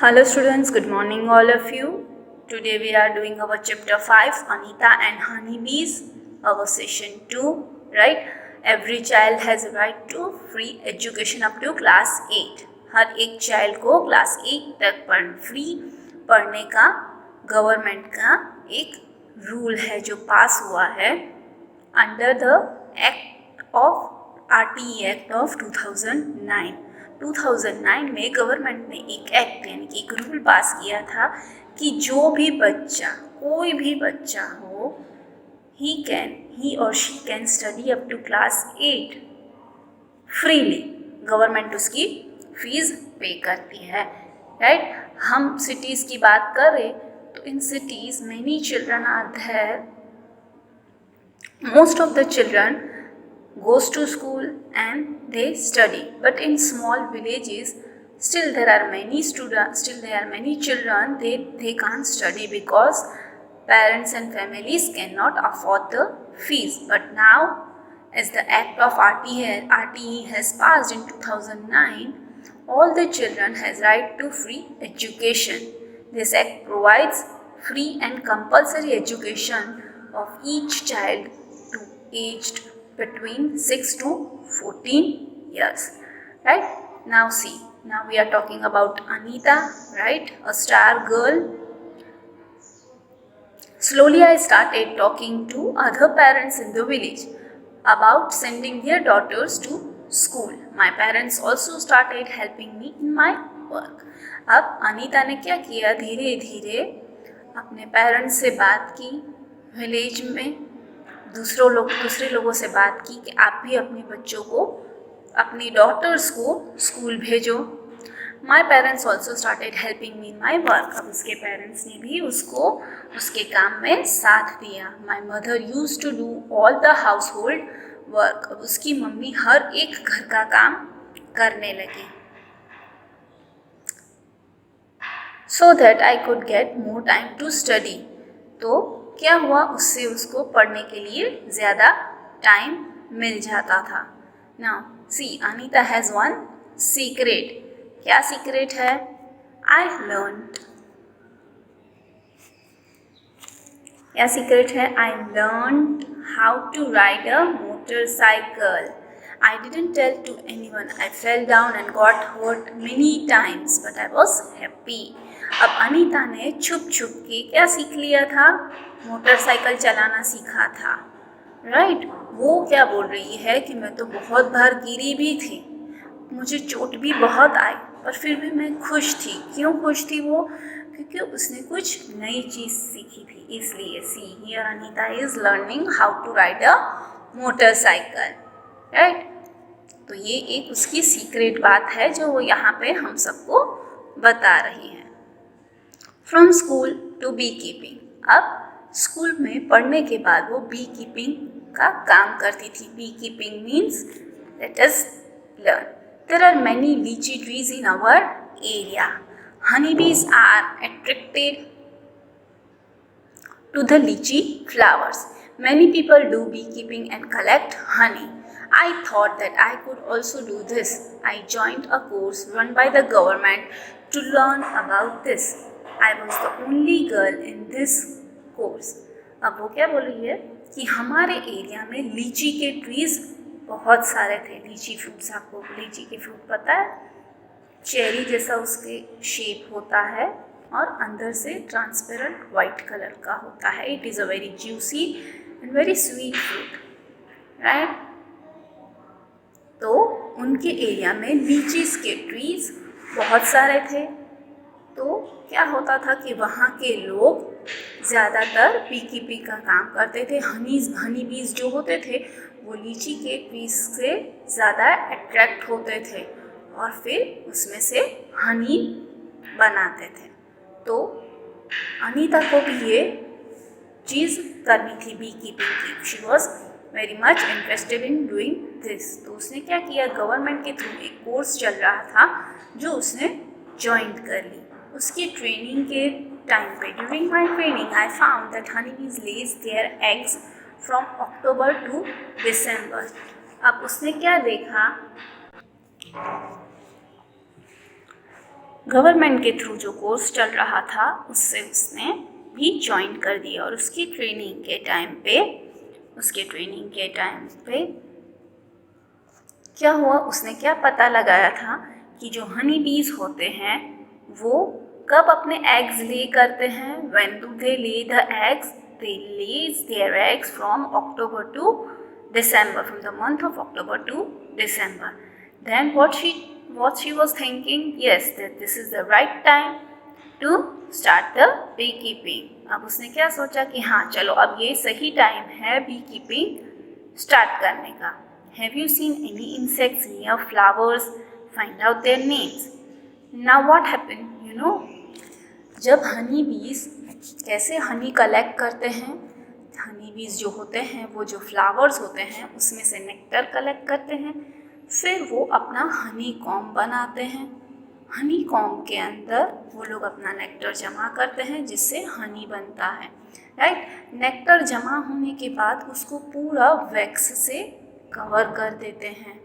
Hello students, good morning all of you. Today we are doing our chapter 5, Anita and Honeybees, our session 2, right? Every child has a right to free education up to class 8. हर एक child को class 8 तक free पढ़ने का government का एक rule है जो पास हुआ है under the act of RTE act of 2009. 2009 में गवर्नमेंट ने एक एक्ट यानी कि एक रूल पास किया था कि जो भी बच्चा कोई भी बच्चा हो ही और she can study up to class 8 freely. Government उसकी फीस पे करती है, राइट. हम सिटीज़ की बात करें तो in cities many children are there. Most of the children goes to school and they study, but in small villages still there are many children they can't study because parents and families cannot afford the fees. But now as the act of RTE has passed in 2009, all the children has right to free education. This act provides free and compulsory education of each child to aged between 6 to 14 years, right? Now see, now we are talking about Anita, right? A star girl. Slowly I started talking to other parents in the village about sending their daughters to school. My parents also started helping me in my work. अब अनीता ने क्या किया, धीरे धीरे अपने parents से बात की, विलेज में दूसरे लोगों से बात की कि आप भी अपने बच्चों को, अपनी डॉटर्स को स्कूल भेजो. My parents also started helping me in my work. अब उसके पेरेंट्स ने भी उसको उसके काम में साथ दिया. My mother use to do all the household work. अब उसकी मम्मी हर एक घर का काम करने लगी. So that I could get more time to study. तो क्या हुआ, उससे उसको पढ़ने के लिए ज़्यादा टाइम मिल जाता था. Now see, Anita has one secret. क्या सीक्रेट है? I learned. क्या सीक्रेट है? I learned how to ride a motorcycle. I didn't tell to anyone. I fell down and got hurt many times, but I was happy. अब अनीता ने छुप छुप के क्या सीख लिया था? मोटरसाइकिल चलाना सीखा था, राइट. वो क्या बोल रही है कि मैं तो बहुत बार गिरी भी थी, मुझे चोट भी बहुत आई, पर फिर भी मैं खुश थी. क्यों खुश थी वो? क्योंकि उसने कुछ नई चीज़ सीखी थी, इसलिए. See, here Anita is learning how to ride a motorcycle, right. तो ये एक उसकी सीक्रेट बात है जो वो यहाँ पे हम सबको बता रही है. From school to beekeeping. अब स्कूल में पढ़ने के बाद वो बी कीपिंग का काम करती थी. Bee keeping means, let us learn. There are many lychee trees in our area. Honey bees are attracted to the lychee flowers. Many people do beekeeping and collect honey. I thought that I could also do this. I joined a course run by the government to learn about this. I was the only girl in this course. अब वो क्या बोल रही है कि हमारे area में लीची के ट्रीज बहुत सारे थे. लीची फ्रूट्स, आपको लीची के फ्रूट पता है? चेरी जैसा उसके शेप होता है और अंदर से ट्रांसपेरेंट वाइट कलर का होता है. It is a very juicy and very sweet fruit, right. तो उनके एरिया में लीचीज़ के ट्रीज बहुत सारे थे. तो क्या होता था कि वहाँ के लोग ज़्यादातर बी कीपिंग का काम करते थे. हनी बीज जो होते थे वो लीची के ट्रीज से ज़्यादा अट्रैक्ट होते थे और फिर उसमें से हनी बनाते थे. तो अनीता को भी ये चीज़ करनी थी बी कीपिंग की. She was very much interested in doing this. तो उसने क्या किया, गवर्नमेंट के थ्रू एक कोर्स चल रहा था जो उसने ज्वाइन कर ली. उसकी ट्रेनिंग के टाइम पे, during my training, I found that honey bees lays their eggs from October to December. अब उसने क्या देखा, गवर्नमेंट के थ्रू जो कोर्स चल रहा था उससे उसने भी ज्वाइन कर दिया। और उसकी ट्रेनिंग के टाइम पे क्या हुआ, उसने क्या पता लगाया था कि जो हनी बीज होते हैं वो कब अपने एग्स ले करते हैं। When do they lay the eggs? They lays their eggs from October to December, from the month of October to December. Then what she was thinking, yes, that this is the right time to start the beekeeping. अब उसने क्या सोचा कि हाँ चलो अब ये सही टाइम है beekeeping स्टार्ट करने का। Have you seen any insects near flowers? Find out their names. Now what happened? You know, जब हनी बीज कैसे हनी कलेक्ट करते हैं, हनी बीज जो होते हैं वो जो फ्लावर्स होते हैं उसमें से नेक्टर कलेक्ट करते हैं, फिर वो अपना हनी कॉम्ब बनाते हैं। हनी कॉम्ब के अंदर वो लोग अपना नेक्टर जमा करते हैं जिससे हनी बनता है, राइट। नेक्टर जमा होने के बाद उसको पूरा वैक्स से कवर कर देते हैं,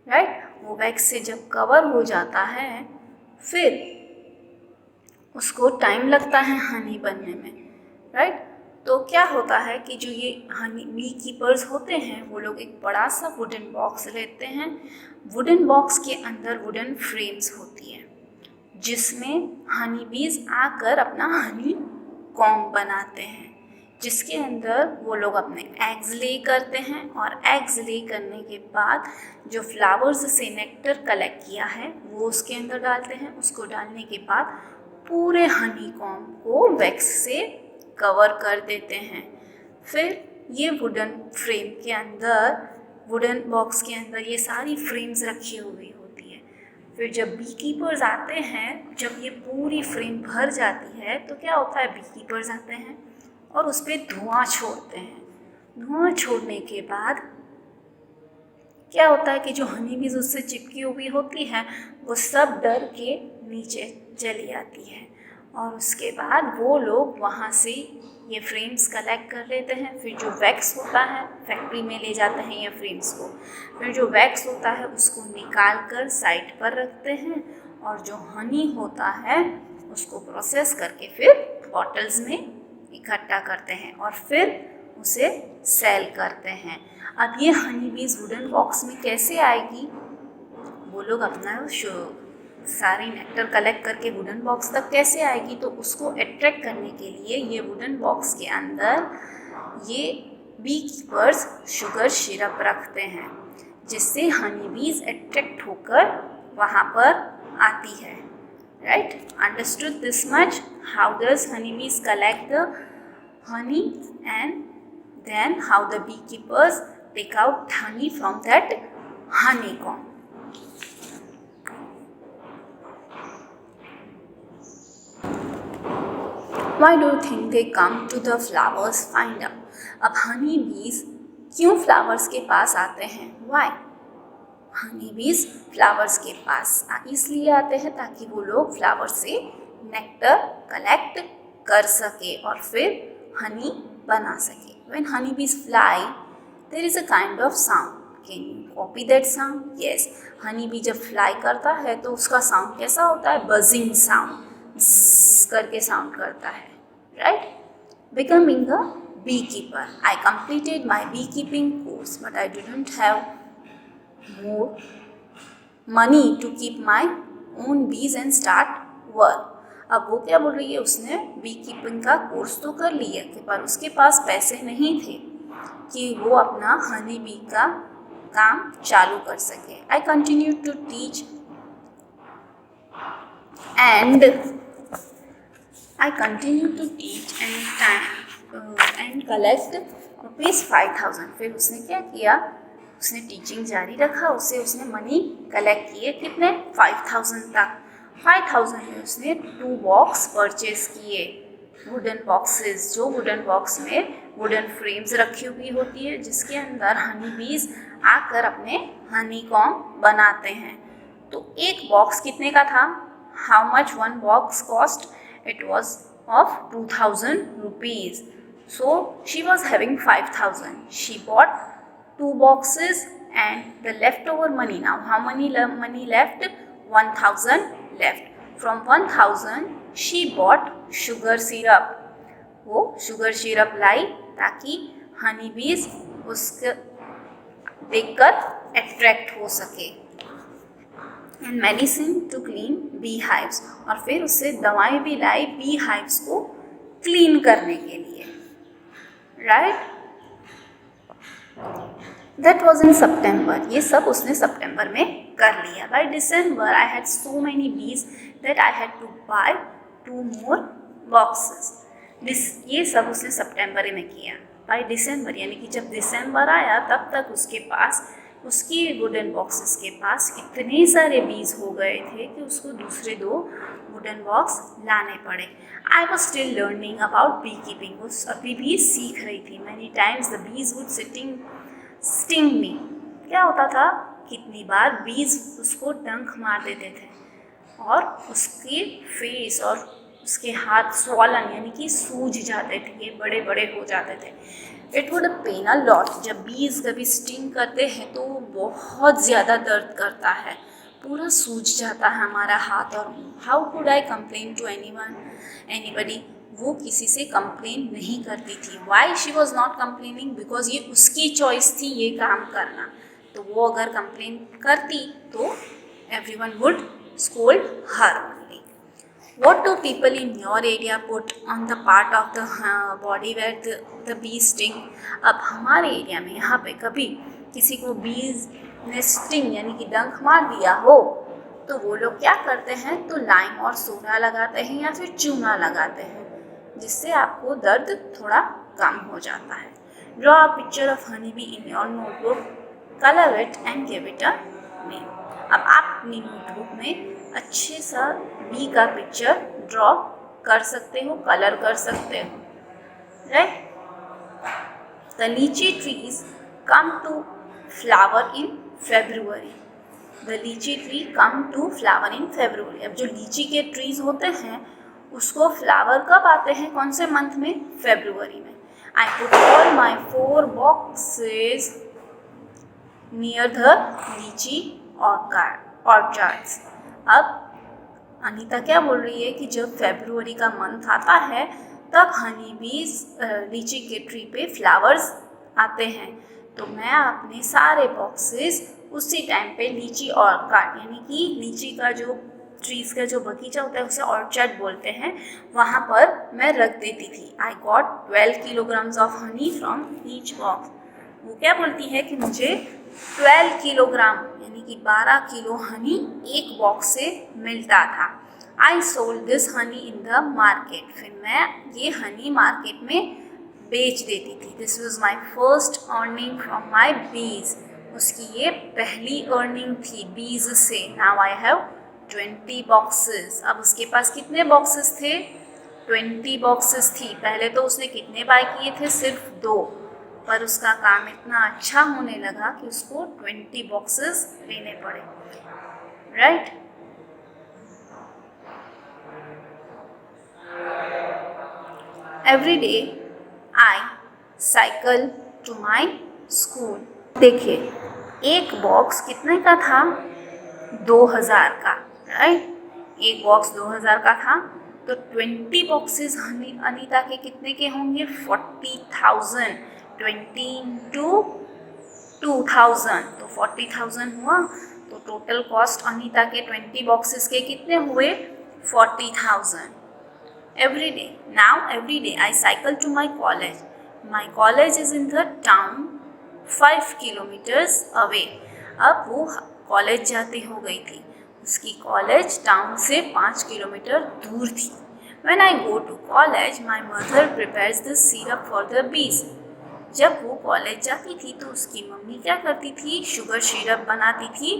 राइट। वो वैक्स से जब कवर हो जाता है फिर उसको टाइम लगता है हनी बनने में, राइट। तो क्या होता है कि जो ये हनी बी कीपर्स होते हैं वो लोग एक बड़ा सा वुडन बॉक्स लेते हैं। वुडन बॉक्स के अंदर वुडन फ्रेम्स होती है जिसमें हनी बीज आकर अपना हनी कॉम्ब बनाते हैं, जिसके अंदर वो लोग अपने एग्स ले करते हैं। और एग्स ले करने के बाद जो फ्लावर्स से नेक्टर कलेक्ट किया है वो उसके अंदर डालते हैं। उसको डालने के बाद पूरे हनी कॉम्ब को वैक्स से कवर कर देते हैं। फिर ये वुडन फ्रेम के अंदर, वुडन बॉक्स के अंदर ये सारी फ्रेम्स रखी हुई होती है। फिर जब बी कीपर्स आते हैं, जब ये पूरी फ्रेम भर जाती है तो क्या होता है, बी कीपर्स आते हैं और उस पर धुआं छोड़ते हैं। धुआं छोड़ने के बाद क्या होता है कि जो हनी बीज उससे चिपकी हुई होती है वो सब डर के नीचे चली आती है। और उसके बाद वो लोग वहाँ से ये फ्रेम्स कलेक्ट कर लेते हैं। फिर जो वैक्स होता है फैक्ट्री में ले जाते हैं ये फ्रेम्स को। फिर जो वैक्स होता है उसको निकाल कर साइड पर रखते हैं और जो हनी होता है उसको प्रोसेस करके फिर बॉटल्स में इकट्ठा करते हैं और फिर उसे सेल करते हैं। अब ये हनी बीज वुडन बॉक्स में कैसे आएगी, वो लोग अपना सारी नेक्टर कलेक्ट करके वुडन बॉक्स तक कैसे आएगी, तो उसको अट्रैक्ट करने के लिए ये वुडन बॉक्स के अंदर ये बी कीपर्स शुगर सिरप रखते हैं जिससे हनी बीज अट्रैक्ट होकर वहाँ पर आती है, right. Understood this much, how does honey bees collect the honey and then how the beekeepers take out honey from that honeycomb. Why do you think they come to the flowers find out? अब हनी बीज क्यों flowers के पास आते हैं? Why? Honey बीज flowers के पास इसलिए आते हैं ताकि वो लोग फ्लावर से नेक्टर कलेक्ट कर सके और फिर हनी बना सके। When honeybees fly, there is a kind of sound. Can you copy that sound? Yes. honeybee जब fly करता है तो उसका sound कैसा होता है? buzzing sound. करके sound करता है, right? Becoming a beekeeper. I completed my beekeeping course, but I didn't have more money to keep my own bees and start work. अब वो क्या बोल रही है, उसने बी कीपिंग का कोर्स तो कर लिया पर उसके पास पैसे नहीं थे कि वो अपना हनी बी का काम चालू कर सके। I continue to teach and collect ₹5,000। फिर उसने क्या किया, उसने टीचिंग जारी रखा, उसने मनी कलेक्ट किए, कितने? 5,000 तक। 5,000 में उसने 2 बॉक्स परचेज किए, वुडन बॉक्सेस, जो वुडन बॉक्स में वुडन फ्रेम्स रखी हुई होती है जिसके अंदर हनी बीज आकर अपने हनी कॉम्ब बनाते हैं। तो एक बॉक्स कितने का था? How much one box cost? It was of 2,000 rupees. So she was having 5,000. She bought 2 boxes and the leftover money, now how many money left? 1,000 left. From 1000 she bought sugar syrup. वो sugar syrup लाई ताकि honey bees उसके देखकर attract हो सके. And medicine to clean bee hives, और फिर उससे दवाएं भी लाई बी हाइव्स को क्लीन करने के लिए. Right, that was in September. ये सब उसने सितंबर में कर लिया. By December I had so many bees that I had to buy 2 more boxes. ये सब उसने सितंबर में किया. बाय दिसंबर यानी कि जब दिसंबर आया तब तक उसके पास, उसकी वुडन बॉक्सेस के पास इतने सारे बीज हो गए थे कि उसको दूसरे 2 वुडन बॉक्स लाने पड़े. I was still learning about beekeeping. वो अभी भी सीख रही थी. Many times the bees would sting me. क्या होता था, कितनी बार बीज उसको डंक मार देते थे और उसके फेस और उसके हाथ स्वॉलन यानी कि सूज जाते थे, ये बड़े बड़े हो जाते थे. It would pain a lot. जब बीज कभी स्टिंग करते हैं तो बहुत ज़्यादा दर्द करता है, पूरा सूज जाता है हमारा हाथ और मुंह. How could I complain to anybody. वो किसी से कंप्लेन नहीं करती थी. Why she was not complaining, because ये उसकी चॉइस थी ये काम करना. तो वो अगर कंप्लेन करती तो everyone would scold her. What do people in your area put on the part of the body where the bee sting? अब हमारे एरिया में यहाँ पे कभी किसी को बीज ने स्टिंग यानी कि डंक मार दिया हो तो वो लोग क्या करते हैं, तो लाइम और सोडा लगाते हैं या फिर चूना लगाते हैं, जिससे आपको दर्द थोड़ा कम हो जाता है. Draw a picture of honey be in your notebook, colour it and give it a name. अब आप अपनी नोटबुक में अच्छे सा बी का पिक्चर ड्रॉ कर सकते हो, कलर कर सकते हो. Right, the lychee trees come to flower in February. The lychee tree come to flower in February. अब जो लीची के ट्रीज होते हैं उसको फ्लावर कब आते हैं, कौन से मंथ में, फेब्रुवरी में. I put all my 4 boxes near the लीची ऑर्चार्ड्स. अब अनीता क्या बोल रही है कि जब फेब्रुवरी का मंथ आता है तब हनी बीज लीची के ट्री पे फ्लावर्स आते हैं, तो मैं अपने सारे बॉक्सेस उसी टाइम पे लीची ऑर्चार्ड यानी कि लीची का जो ट्रीज़ का जो बगीचा होता है उसे ऑर्चार्ड बोलते हैं, वहाँ पर मैं रख देती थी. I got 12 kilograms of honey from each box. वो क्या बोलती है कि मुझे 12 किलोग्राम यानी कि 12 किलो हनी एक बॉक्स से मिलता था. I sold this Honey in the market. फिर मैं ये हनी मार्केट में बेच देती थी. This was my first earning from my बीज. उसकी ये पहली अर्निंग थी बीज से. Now I have 20 boxes. अब उसके पास कितने बॉक्सेस थे, 20 बॉक्सेस थी. पहले तो उसने कितने बाय किए थे, सिर्फ 2, पर उसका काम इतना अच्छा होने लगा कि उसको 20 बॉक्सेस लेने पड़े. Right, every day I cycle to my school. देखिए, एक बॉक्स कितने का था, 2000 का. राइट, एक बॉक्स 2000 का था, तो 20 बॉक्सेस अनीता के कितने के होंगे, 40,000. 20 into 2000 तो 40,000 हुआ. तो टोटल कॉस्ट अनीता के 20 बॉक्सेस के कितने हुए, 40,000. Every day, now every day I cycle to my college. My college is in the town 5 kilometers अवे. अब वो कॉलेज जाती हो गई थी, उसकी कॉलेज टाउन से 5 किलोमीटर दूर थी. When I go to college, my mother prepares the syrup for the bees. जब वो कॉलेज जाती थी तो उसकी मम्मी क्या करती थी, शुगर सिरप बनाती थी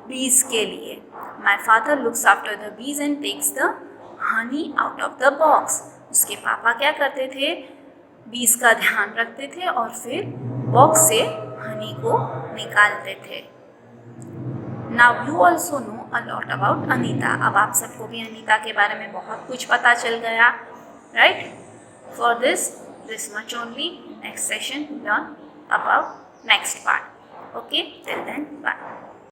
बीज के लिए. My father looks after the bees and takes the honey out of the box. उसके पापा क्या करते थे, बीज का ध्यान रखते थे और फिर बॉक्स से हनी को निकालते थे. Now you also know a lot about Anita. अब आप सबको भी अनीता के बारे में बहुत कुछ पता चल गया. Right, for this much only. Next session learn about next part. Okay, till then, bye.